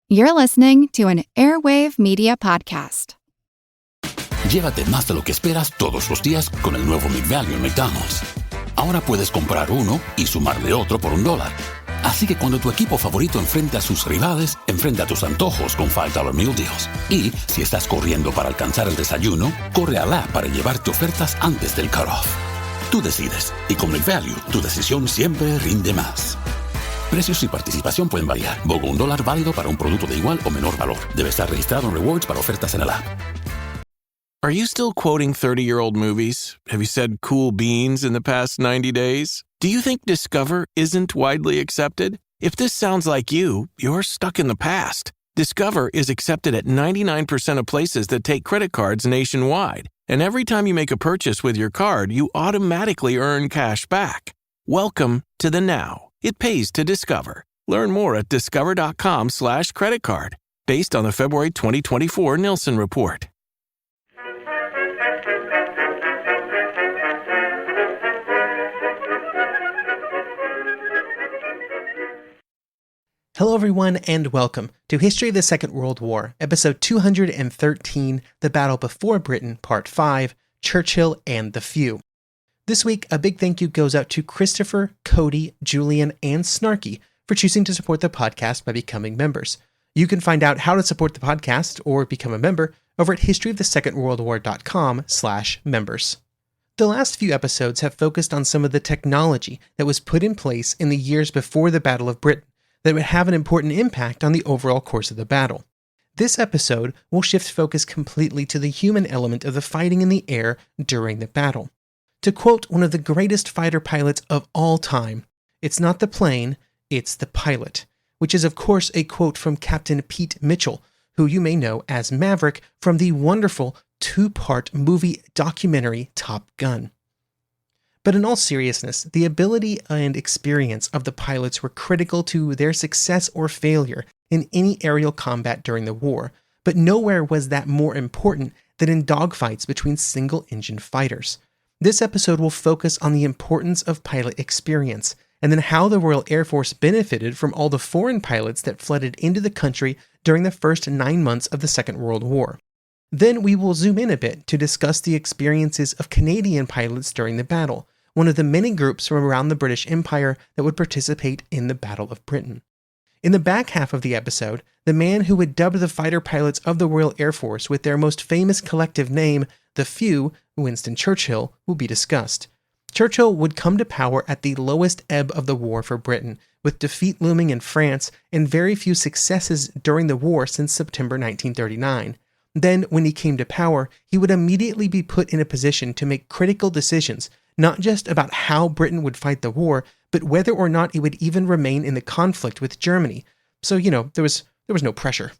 You're listening to an Airwave Media podcast. Llévate más de lo que esperas todos los días con el nuevo McValue en McDonald's. Ahora puedes comprar uno y sumarle otro por $1. Así que cuando tu equipo favorito enfrenta a sus rivales, enfrenta tus antojos con $5 Meal Deals. Y si estás corriendo para alcanzar el desayuno, corre al app para llevarte ofertas antes del cutoff. Tú decides, y con McValue, tu decisión siempre rinde más. Precios y participación pueden variar. BOGO $1 válido para un producto de igual o menor valor. Debe estar registrado en Rewards para ofertas en el app. Are you still quoting 30-year-old movies? Have you said cool beans in the past 90 days? Do you think Discover isn't widely accepted? If this sounds like you, you're stuck in the past. Discover is accepted at 99% of places that take credit cards nationwide. And every time you make a purchase with your card, you automatically earn cash back. Welcome to the now. It pays to Discover. Learn more at discover.com/credit card, based on the February 2024 Nielsen report. Hello everyone and welcome to History of the Second World War, episode 213, The Battle Before Britain, part 5, Churchill and the Few. This week, a big thank you goes out to Christopher, Cody, Julian, and Snarky for choosing to support the podcast by becoming members. You can find out how to support the podcast or become a member over at historyofthesecondworldwar.com/members. The last few episodes have focused on some of the technology that was put in place in the years before the Battle of Britain that would have an important impact on the overall course of the battle. This episode will shift focus completely to the human element of the fighting in the air during the battle. To quote one of the greatest fighter pilots of all time, "It's not the plane, it's the pilot," which is of course a quote from Captain Pete Mitchell, who you may know as Maverick from the wonderful two-part movie documentary Top Gun. But in all seriousness, the ability and experience of the pilots were critical to their success or failure in any aerial combat during the war, but nowhere was that more important than in dogfights between single-engine fighters. This episode will focus on the importance of pilot experience, and then how the Royal Air Force benefited from all the foreign pilots that flooded into the country during the first 9 months of the Second World War. Then we will zoom in a bit to discuss the experiences of Canadian pilots during the battle, one of the many groups from around the British Empire that would participate in the Battle of Britain. In the back half of the episode, the man who would dub the fighter pilots of the Royal Air Force with their most famous collective name, the Few, Winston Churchill, will be discussed. Churchill would come to power at the lowest ebb of the war for Britain, with defeat looming in France and very few successes during the war since September 1939. Then, when he came to power, he would immediately be put in a position to make critical decisions, not just about how Britain would fight the war, but whether or not it would even remain in the conflict with Germany. So, there was no pressure.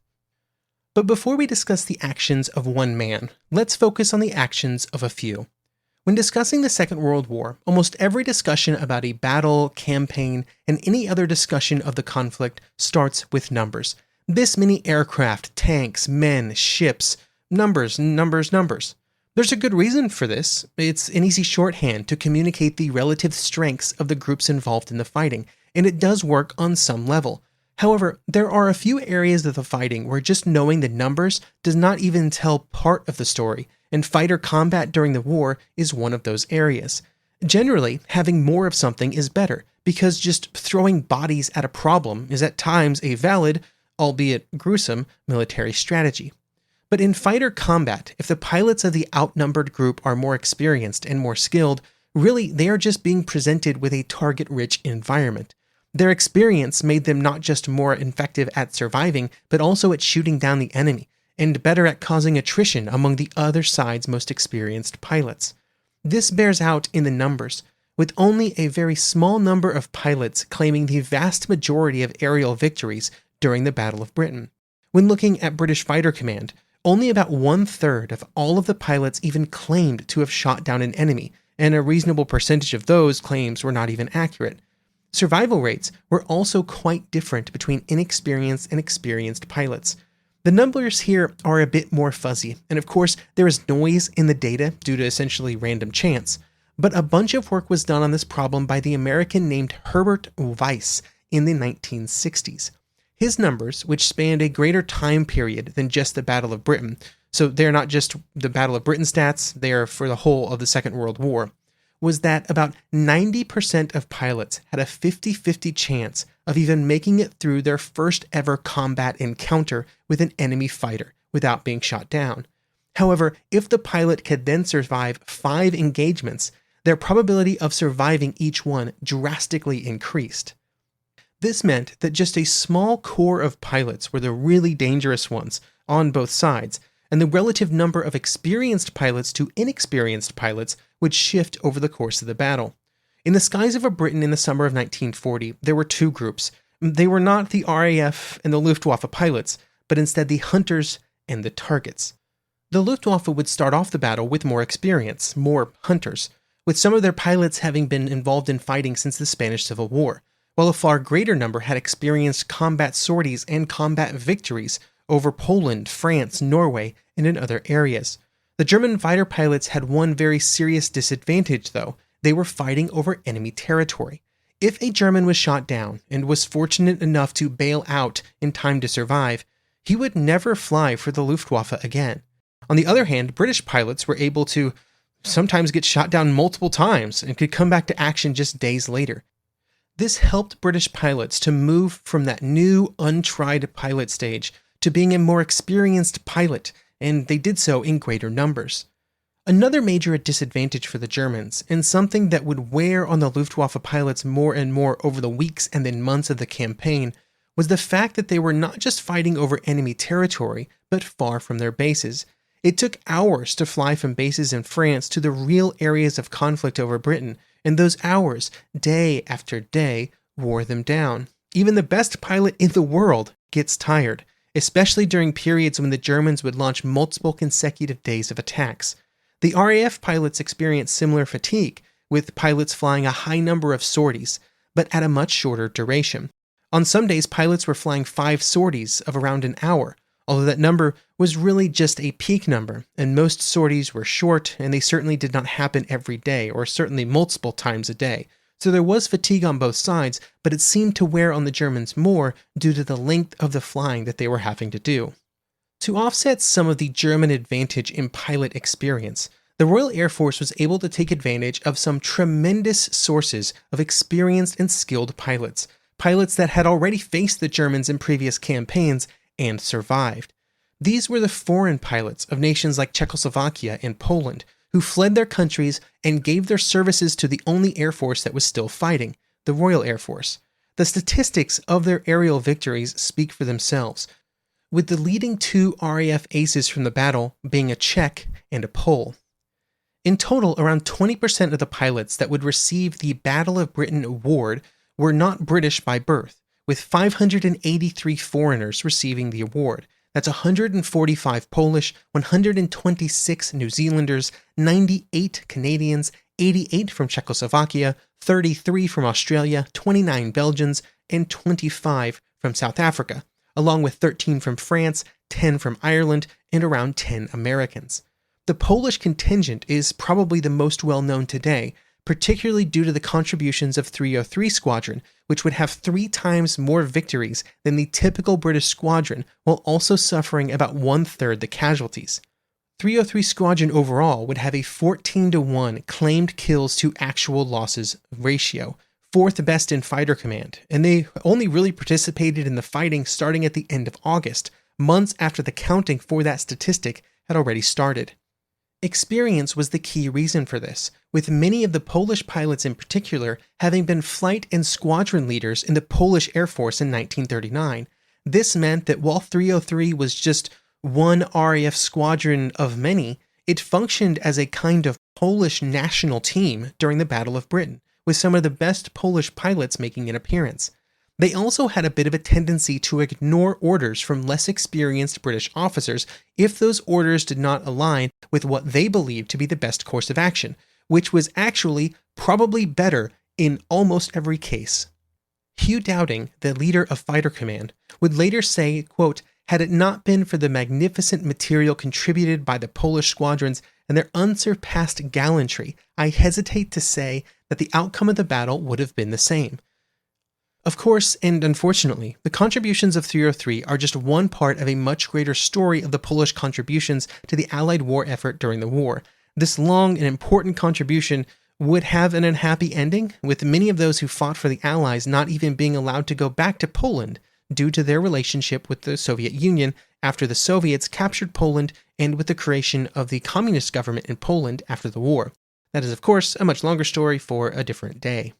But before we discuss the actions of one man, let's focus on the actions of a few. When discussing the Second World War, almost every discussion about a battle, campaign, and any other discussion of the conflict starts with numbers. This many aircraft, tanks, men, ships, numbers, numbers, numbers. There's a good reason for this. It's an easy shorthand to communicate the relative strengths of the groups involved in the fighting, and it does work on some level. However, there are a few areas of the fighting where just knowing the numbers does not even tell part of the story, and fighter combat during the war is one of those areas. Generally, having more of something is better, because just throwing bodies at a problem is at times a valid, albeit gruesome, military strategy. But in fighter combat, if the pilots of the outnumbered group are more experienced and more skilled, really they are just being presented with a target-rich environment. Their experience made them not just more effective at surviving, but also at shooting down the enemy, and better at causing attrition among the other side's most experienced pilots. This bears out in the numbers, with only a very small number of pilots claiming the vast majority of aerial victories during the Battle of Britain. When looking at British Fighter Command, only about 1/3 of all of the pilots even claimed to have shot down an enemy, and a reasonable percentage of those claims were not even accurate. Survival rates were also quite different between inexperienced and experienced pilots. The numbers here are a bit more fuzzy, and of course there is noise in the data due to essentially random chance, but a bunch of work was done on this problem by the American named Herbert Weiss in the 1960s. His numbers, which spanned a greater time period than just the Battle of Britain, so they're not just the Battle of Britain stats, they are for the whole of the Second World War, was that about 90% of pilots had a 50-50 chance of even making it through their first ever combat encounter with an enemy fighter without being shot down. However, if the pilot could then survive 5 engagements, their probability of surviving each one drastically increased. This meant that just a small core of pilots were the really dangerous ones on both sides, and the relative number of experienced pilots to inexperienced pilots would shift over the course of the battle. In the skies over Britain in the summer of 1940, there were 2 groups. They were not the RAF and the Luftwaffe pilots, but instead the hunters and the targets. The Luftwaffe would start off the battle with more experience, more hunters, with some of their pilots having been involved in fighting since the Spanish Civil War, while a far greater number had experienced combat sorties and combat victories over Poland, France, Norway, and in other areas. The German fighter pilots had one very serious disadvantage, though. They were fighting over enemy territory. If a German was shot down and was fortunate enough to bail out in time to survive, he would never fly for the Luftwaffe again. On the other hand, British pilots were able to sometimes get shot down multiple times and could come back to action just days later. This helped British pilots to move from that new, untried pilot stage to being a more experienced pilot, and they did so in greater numbers. Another major disadvantage for the Germans, and something that would wear on the Luftwaffe pilots more and more over the weeks and then months of the campaign, was the fact that they were not just fighting over enemy territory, but far from their bases. It took hours to fly from bases in France to the real areas of conflict over Britain, and those hours, day after day, wore them down. Even the best pilot in the world gets tired, especially during periods when the Germans would launch multiple consecutive days of attacks. The RAF pilots experienced similar fatigue, with pilots flying a high number of sorties, but at a much shorter duration. On some days, pilots were flying 5 sorties of around an hour, although that number was really just a peak number, and most sorties were short, and they certainly did not happen every day, or certainly multiple times a day. So there was fatigue on both sides, but it seemed to wear on the Germans more due to the length of the flying that they were having to do. To offset some of the German advantage in pilot experience, the Royal Air Force was able to take advantage of some tremendous sources of experienced and skilled pilots, pilots that had already faced the Germans in previous campaigns and survived. These were the foreign pilots of nations like Czechoslovakia and Poland, who fled their countries and gave their services to the only air force that was still fighting, the Royal Air Force. The statistics of their aerial victories speak for themselves, with the leading 2 RAF aces from the battle being a Czech and a Pole. In total, around 20% of the pilots that would receive the Battle of Britain award were not British by birth, with 583 foreigners receiving the award. That's 145 Polish, 126 New Zealanders, 98 Canadians, 88 from Czechoslovakia, 33 from Australia, 29 Belgians, and 25 from South Africa, along with 13 from France, 10 from Ireland, and around 10 Americans. The Polish contingent is probably the most well-known today, particularly due to the contributions of 303 Squadron, which would have 3 times more victories than the typical British squadron, while also suffering about 1/3 the casualties. 303 Squadron overall would have a 14-to-1 claimed kills to actual losses ratio, 4th best in fighter command, and they only really participated in the fighting starting at the end of August, months after the counting for that statistic had already started. Experience was the key reason for this, with many of the Polish pilots in particular having been flight and squadron leaders in the Polish Air Force in 1939. This meant that while 303 was just one RAF squadron of many, it functioned as a kind of Polish national team during the Battle of Britain, with some of the best Polish pilots making an appearance. They also had a bit of a tendency to ignore orders from less experienced British officers if those orders did not align with what they believed to be the best course of action, which was actually probably better in almost every case. Hugh Dowding, the leader of Fighter Command, would later say, quote, "Had it not been for the magnificent material contributed by the Polish squadrons and their unsurpassed gallantry, I hesitate to say that the outcome of the battle would have been the same." Of course, and unfortunately, the contributions of 303 are just one part of a much greater story of the Polish contributions to the Allied war effort during the war. This long and important contribution would have an unhappy ending, with many of those who fought for the Allies not even being allowed to go back to Poland due to their relationship with the Soviet Union after the Soviets captured Poland and with the creation of the communist government in Poland after the war. That is, of course, a much longer story for a different day.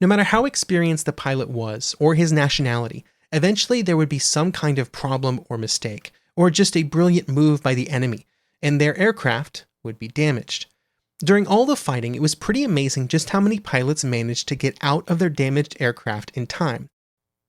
No matter how experienced the pilot was, or his nationality, eventually there would be some kind of problem or mistake, or just a brilliant move by the enemy, and their aircraft would be damaged. During all the fighting, it was pretty amazing just how many pilots managed to get out of their damaged aircraft in time.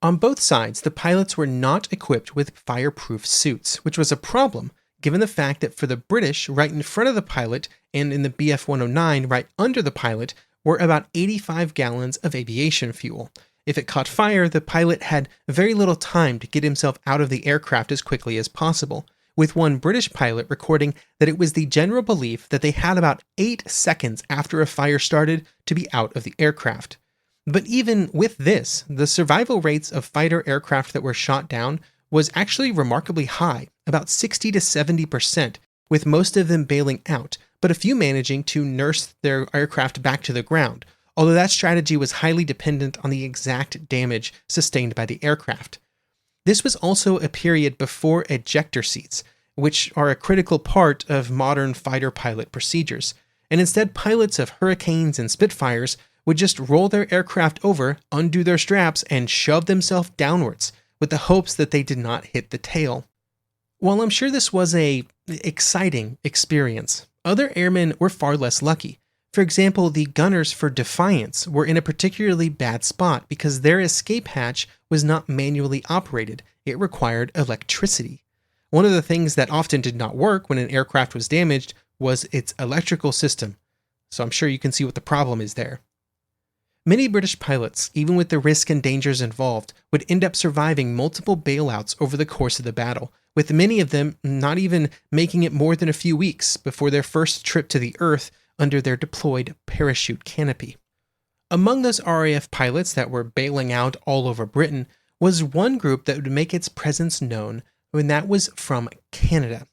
On both sides, the pilots were not equipped with fireproof suits, which was a problem, given the fact that for the British, right in front of the pilot, and in the Bf-109 right under the pilot, were about 85 gallons of aviation fuel. If it caught fire, the pilot had very little time to get himself out of the aircraft as quickly as possible, with one British pilot recording that it was the general belief that they had about 8 seconds after a fire started to be out of the aircraft. But even with this, the survival rates of fighter aircraft that were shot down was actually remarkably high, about 60 to 70%, with most of them bailing out, but a few managing to nurse their aircraft back to the ground, although that strategy was highly dependent on the exact damage sustained by the aircraft. This was also a period before ejector seats, which are a critical part of modern fighter pilot procedures, and instead pilots of Hurricanes and Spitfires would just roll their aircraft over, undo their straps, and shove themselves downwards, with the hopes that they did not hit the tail. While I'm sure this was an exciting experience, other airmen were far less lucky. For example, the gunners for Defiance were in a particularly bad spot because their escape hatch was not manually operated. It required electricity. One of the things that often did not work when an aircraft was damaged was its electrical system. So I'm sure you can see what the problem is there. Many British pilots, even with the risk and dangers involved, would end up surviving multiple bailouts over the course of the battle, with many of them not even making it more than a few weeks before their first trip to the Earth under their deployed parachute canopy. Among those RAF pilots that were bailing out all over Britain was one group that would make its presence known, and that was from Canada.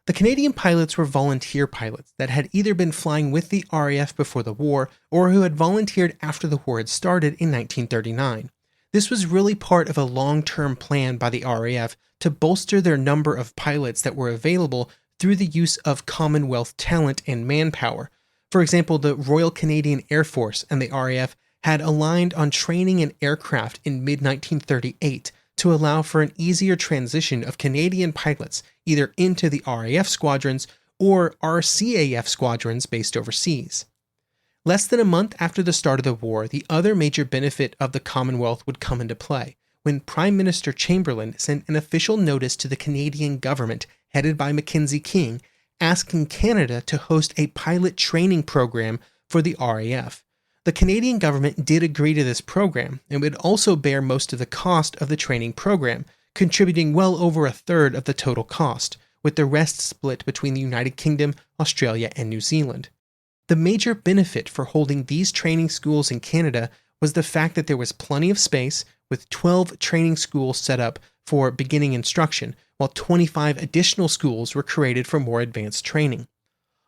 The Canadian pilots were volunteer pilots that had either been flying with the RAF before the war or who had volunteered after the war had started in 1939. This was really part of a long-term plan by the RAF to bolster their number of pilots that were available through the use of Commonwealth talent and manpower. For example, the Royal Canadian Air Force and the RAF had aligned on training an aircraft in mid-1938 to allow for an easier transition of Canadian pilots either into the RAF squadrons or RCAF squadrons based overseas. Less than a month after the start of the war, the other major benefit of the Commonwealth would come into play when Prime Minister Chamberlain sent an official notice to the Canadian government headed by Mackenzie King, asking Canada to host a pilot training program for the RAF. The Canadian government did agree to this program and would also bear most of the cost of the training program, contributing well over a third of the total cost, with the rest split between the United Kingdom, Australia, and New Zealand. The major benefit for holding these training schools in Canada was the fact that there was plenty of space, with 12 training schools set up for beginning instruction, while 25 additional schools were created for more advanced training.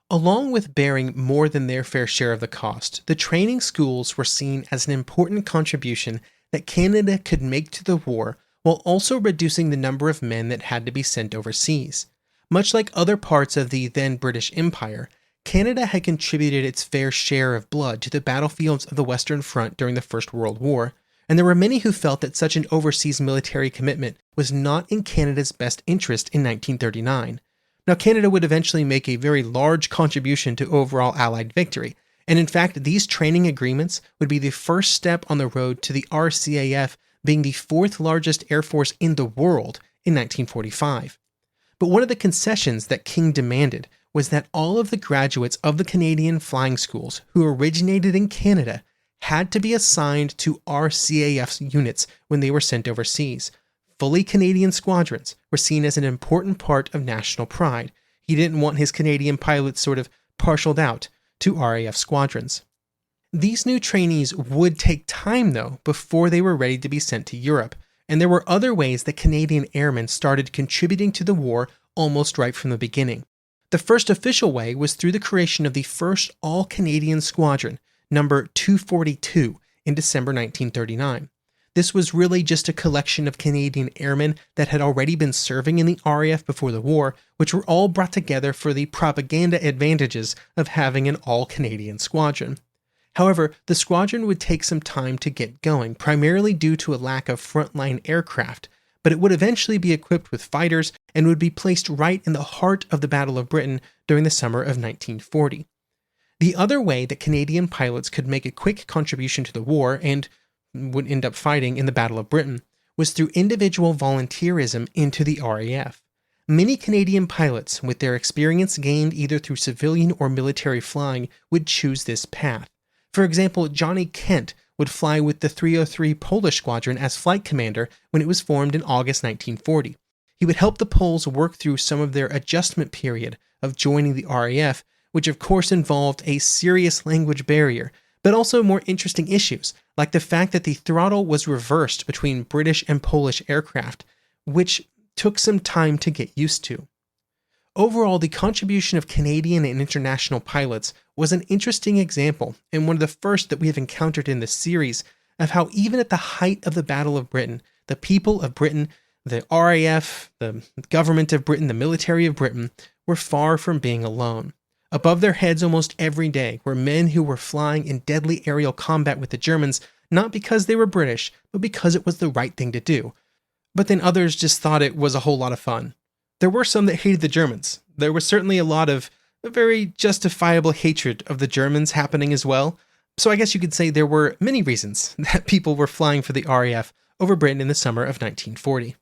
Along with bearing more than their fair share of the cost, the training schools were seen as an important contribution that Canada could make to the war while also reducing the number of men that had to be sent overseas. Much like other parts of the then British Empire, Canada had contributed its fair share of blood to the battlefields of the Western Front during the First World War, and there were many who felt that such an overseas military commitment was not in Canada's best interest in 1939. Now, Canada would eventually make a very large contribution to overall Allied victory, and in fact, these training agreements would be the first step on the road to the RCAF being the fourth largest air force in the world in 1945. But one of the concessions that King demanded was that all of the graduates of the Canadian flying schools who originated in Canada had to be assigned to RCAF's units when they were sent overseas. Fully Canadian squadrons were seen as an important part of national pride. He didn't want his Canadian pilots sort of parceled out to RAF squadrons. These new trainees would take time, though, before they were ready to be sent to Europe, and there were other ways that Canadian airmen started contributing to the war almost right from the beginning. The first official way was through the creation of the first all-Canadian squadron, number 242, in December 1939. This was really just a collection of Canadian airmen that had already been serving in the RAF before the war, which were all brought together for the propaganda advantages of having an all-Canadian squadron. However, the squadron would take some time to get going, primarily due to a lack of frontline aircraft, but it would eventually be equipped with fighters and would be placed right in the heart of the Battle of Britain during the summer of 1940. The other way that Canadian pilots could make a quick contribution to the war and would end up fighting in the Battle of Britain was through individual volunteerism into the RAF. Many Canadian pilots, with their experience gained either through civilian or military flying, would choose this path. For example, Johnny Kent would fly with the 303 Polish Squadron as flight commander when it was formed in August 1940. He would help the Poles work through some of their adjustment period of joining the RAF, which of course involved a serious language barrier, but also more interesting issues, like the fact that the throttle was reversed between British and Polish aircraft, which took some time to get used to. Overall, the contribution of Canadian and international pilots was an interesting example, and one of the first that we have encountered in this series, of how even at the height of the Battle of Britain, the people of Britain, the RAF, the government of Britain, the military of Britain, were far from being alone. Above their heads almost every day were men who were flying in deadly aerial combat with the Germans, not because they were British, but because it was the right thing to do. But then others just thought it was a whole lot of fun. There were some that hated the Germans. There was certainly a lot of very justifiable hatred of the Germans happening as well. So I guess you could say there were many reasons that people were flying for the RAF over Britain in the summer of 1940.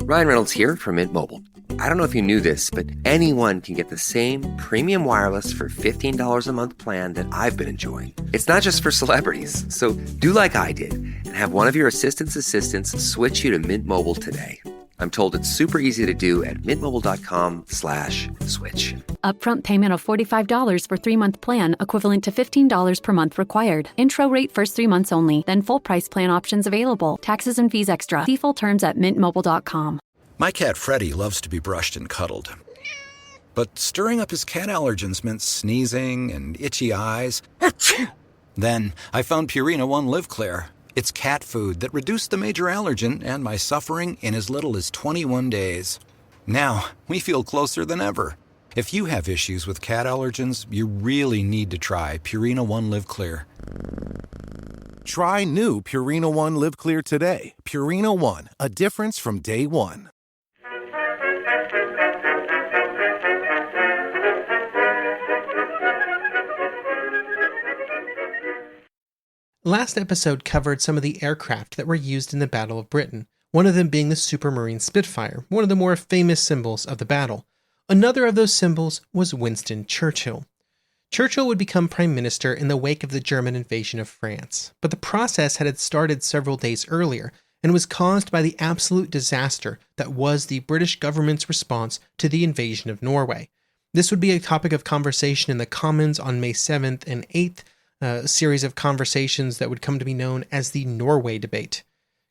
Ryan Reynolds here from Mint Mobile. I don't know if you knew this, but anyone can get the same premium wireless for $15 a month plan that I've been enjoying. It's not just for celebrities. So do like I did and have one of your assistants switch you to Mint Mobile today. I'm told it's super easy to do at mintmobile.com/switch. Upfront payment of $45 for 3-month plan, equivalent to $15 per month required. Intro rate first 3 months only, then full price plan options available. Taxes and fees extra. See full terms at mintmobile.com. My cat Freddie loves to be brushed and cuddled. But stirring up his cat allergens meant sneezing and itchy eyes. Then I found Purina One Live Clear. It's cat food that reduced the major allergen and my suffering in as little as 21 days. Now, we feel closer than ever. If you have issues with cat allergens, you really need to try Purina One Live Clear. Try new Purina One Live Clear today. Purina One, a difference from day one. Last episode covered some of the aircraft that were used in the Battle of Britain, one of them being the Supermarine Spitfire, one of the more famous symbols of the battle. Another of those symbols was Winston Churchill. Churchill would become Prime Minister in the wake of the German invasion of France, but the process had started several days earlier and was caused by the absolute disaster that was the British government's response to the invasion of Norway. This would be a topic of conversation in the Commons on May 7th and 8th, a series of conversations that would come to be known as the Norway debate.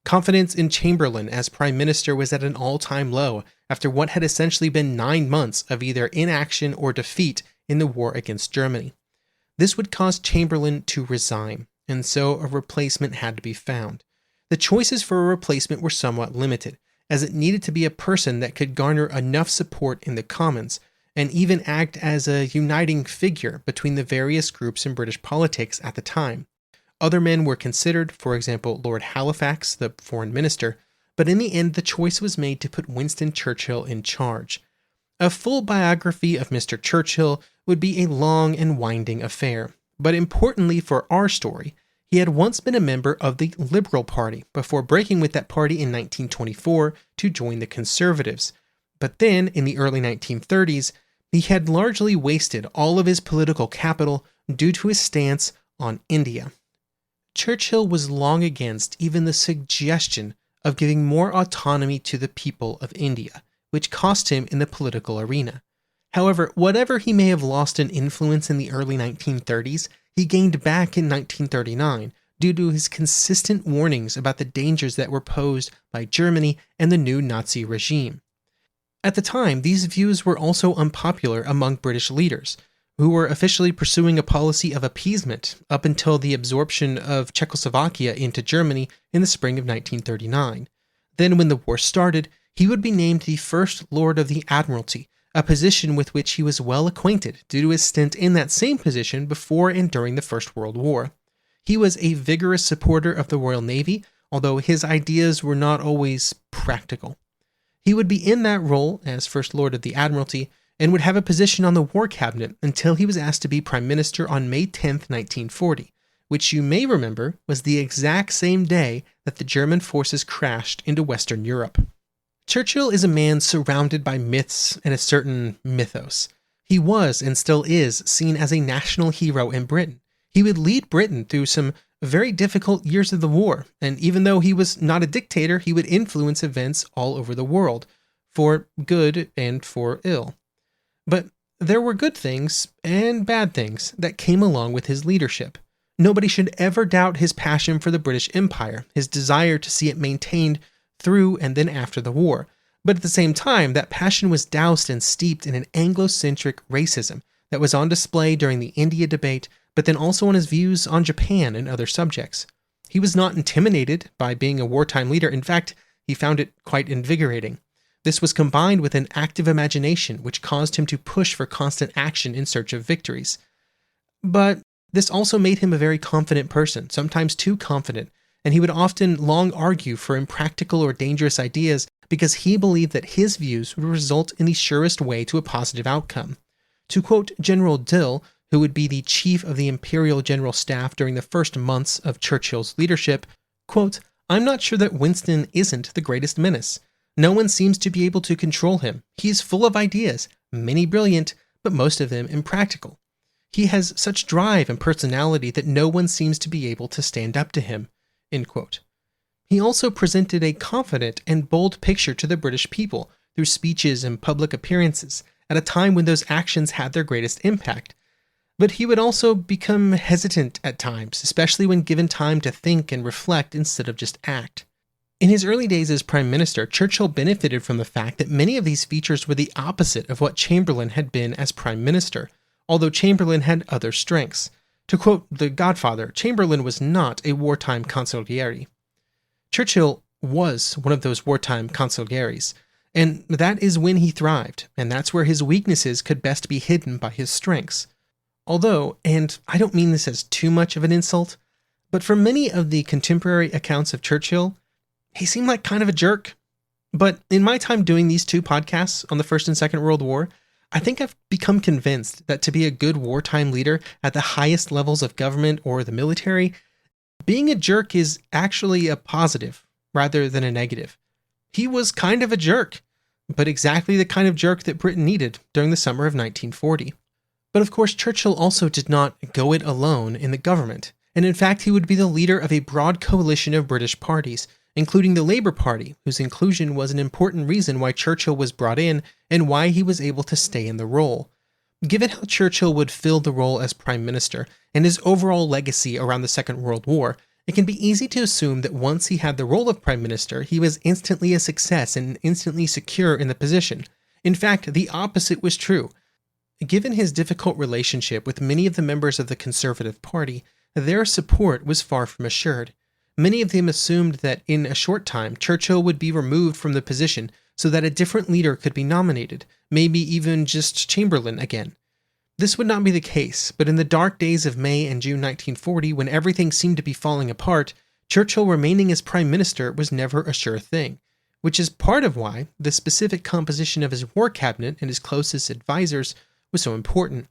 Confidence in Chamberlain as Prime Minister was at an all-time low after what had essentially been 9 months of either inaction or defeat in the war against Germany. This would cause Chamberlain to resign, and so a replacement had to be found. The choices for a replacement were somewhat limited, as it needed to be a person that could garner enough support in the Commons and even act as a uniting figure between the various groups in British politics at the time. Other men were considered, for example, Lord Halifax, the foreign minister, but in the end the choice was made to put Winston Churchill in charge. A full biography of Mr. Churchill would be a long and winding affair, but importantly for our story, he had once been a member of the Liberal Party before breaking with that party in 1924 to join the Conservatives. But then, in the early 1930s, he had largely wasted all of his political capital due to his stance on India. Churchill was long against even the suggestion of giving more autonomy to the people of India, which cost him in the political arena. However, whatever he may have lost in influence in the early 1930s, he gained back in 1939 due to his consistent warnings about the dangers that were posed by Germany and the new Nazi regime. At the time, these views were also unpopular among British leaders, who were officially pursuing a policy of appeasement up until the absorption of Czechoslovakia into Germany in the spring of 1939. Then, when the war started, he would be named the First Lord of the Admiralty, a position with which he was well acquainted due to his stint in that same position before and during the First World War. He was a vigorous supporter of the Royal Navy, although his ideas were not always practical. He would be in that role as First Lord of the Admiralty and would have a position on the War Cabinet until he was asked to be Prime Minister on May 10, 1940, which you may remember was the exact same day that the German forces crashed into Western Europe. Churchill is a man surrounded by myths and a certain mythos. He was and still is seen as a national hero in Britain. He would lead Britain through some very difficult years of the war, and even though he was not a dictator, he would influence events all over the world, for good and for ill. But there were good things and bad things that came along with his leadership. Nobody should ever doubt his passion for the British Empire, his desire to see it maintained through and then after the war. But at the same time, that passion was doused and steeped in an Anglo-centric racism that was on display during the India debate, but then also on his views on Japan and other subjects. He was not intimidated by being a wartime leader. In fact, he found it quite invigorating. This was combined with an active imagination, which caused him to push for constant action in search of victories. But this also made him a very confident person, sometimes too confident, and he would often long argue for impractical or dangerous ideas because he believed that his views would result in the surest way to a positive outcome. To quote General Dill, who would be the chief of the Imperial General Staff during the first months of Churchill's leadership, quote, "I'm not sure that Winston isn't the greatest menace. No one seems to be able to control him. He is full of ideas, many brilliant, but most of them impractical. He has such drive and personality that no one seems to be able to stand up to him." End quote. He also presented a confident and bold picture to the British people through speeches and public appearances at a time when those actions had their greatest impact. But he would also become hesitant at times, especially when given time to think and reflect instead of just act. In his early days as Prime Minister, Churchill benefited from the fact that many of these features were the opposite of what Chamberlain had been as Prime Minister, although Chamberlain had other strengths. To quote The Godfather, Chamberlain was not a wartime consigliere. Churchill was one of those wartime consiglieres, and that is when he thrived, and that's where his weaknesses could best be hidden by his strengths. Although, and I don't mean this as too much of an insult, but for many of the contemporary accounts of Churchill, he seemed like kind of a jerk. But in my time doing these two podcasts on the First and Second World War, I think I've become convinced that to be a good wartime leader at the highest levels of government or the military, being a jerk is actually a positive rather than a negative. He was kind of a jerk, but exactly the kind of jerk that Britain needed during the summer of 1940. But of course, Churchill also did not go it alone in the government, and in fact he would be the leader of a broad coalition of British parties, including the Labour Party, whose inclusion was an important reason why Churchill was brought in and why he was able to stay in the role. Given how Churchill would fill the role as Prime Minister and his overall legacy around the Second World War, it can be easy to assume that once he had the role of Prime Minister, he was instantly a success and instantly secure in the position. In fact, the opposite was true. Given his difficult relationship with many of the members of the Conservative Party, their support was far from assured. Many of them assumed that in a short time, Churchill would be removed from the position so that a different leader could be nominated, maybe even just Chamberlain again. This would not be the case, but in the dark days of May and June 1940, when everything seemed to be falling apart, Churchill remaining as Prime Minister was never a sure thing, which is part of why the specific composition of his war cabinet and his closest advisors was so important.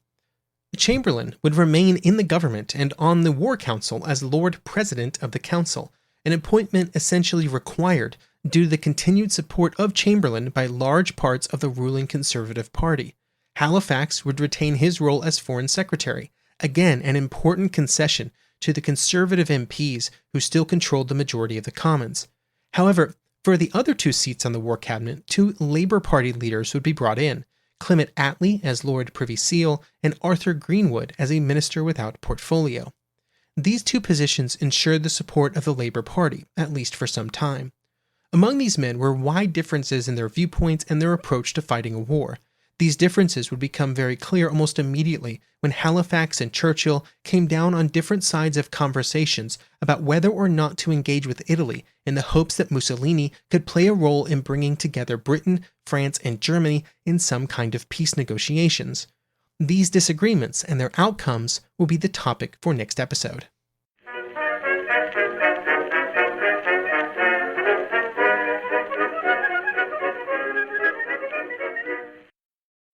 Chamberlain would remain in the government and on the War Council as Lord President of the Council, an appointment essentially required due to the continued support of Chamberlain by large parts of the ruling Conservative Party. Halifax would retain his role as Foreign Secretary, again an important concession to the Conservative MPs who still controlled the majority of the Commons. However, For the other 2 seats on the War Cabinet, 2 Labour Party leaders would be brought in, Clement Attlee as Lord Privy Seal and Arthur Greenwood as a minister without portfolio. These 2 positions ensured the support of the Labour Party, at least for some time. Among these men were wide differences in their viewpoints and their approach to fighting a war. These differences would become very clear almost immediately when Halifax and Churchill came down on different sides of conversations about whether or not to engage with Italy in the hopes that Mussolini could play a role in bringing together Britain, France, and Germany in some kind of peace negotiations. These disagreements and their outcomes will be the topic for next episode.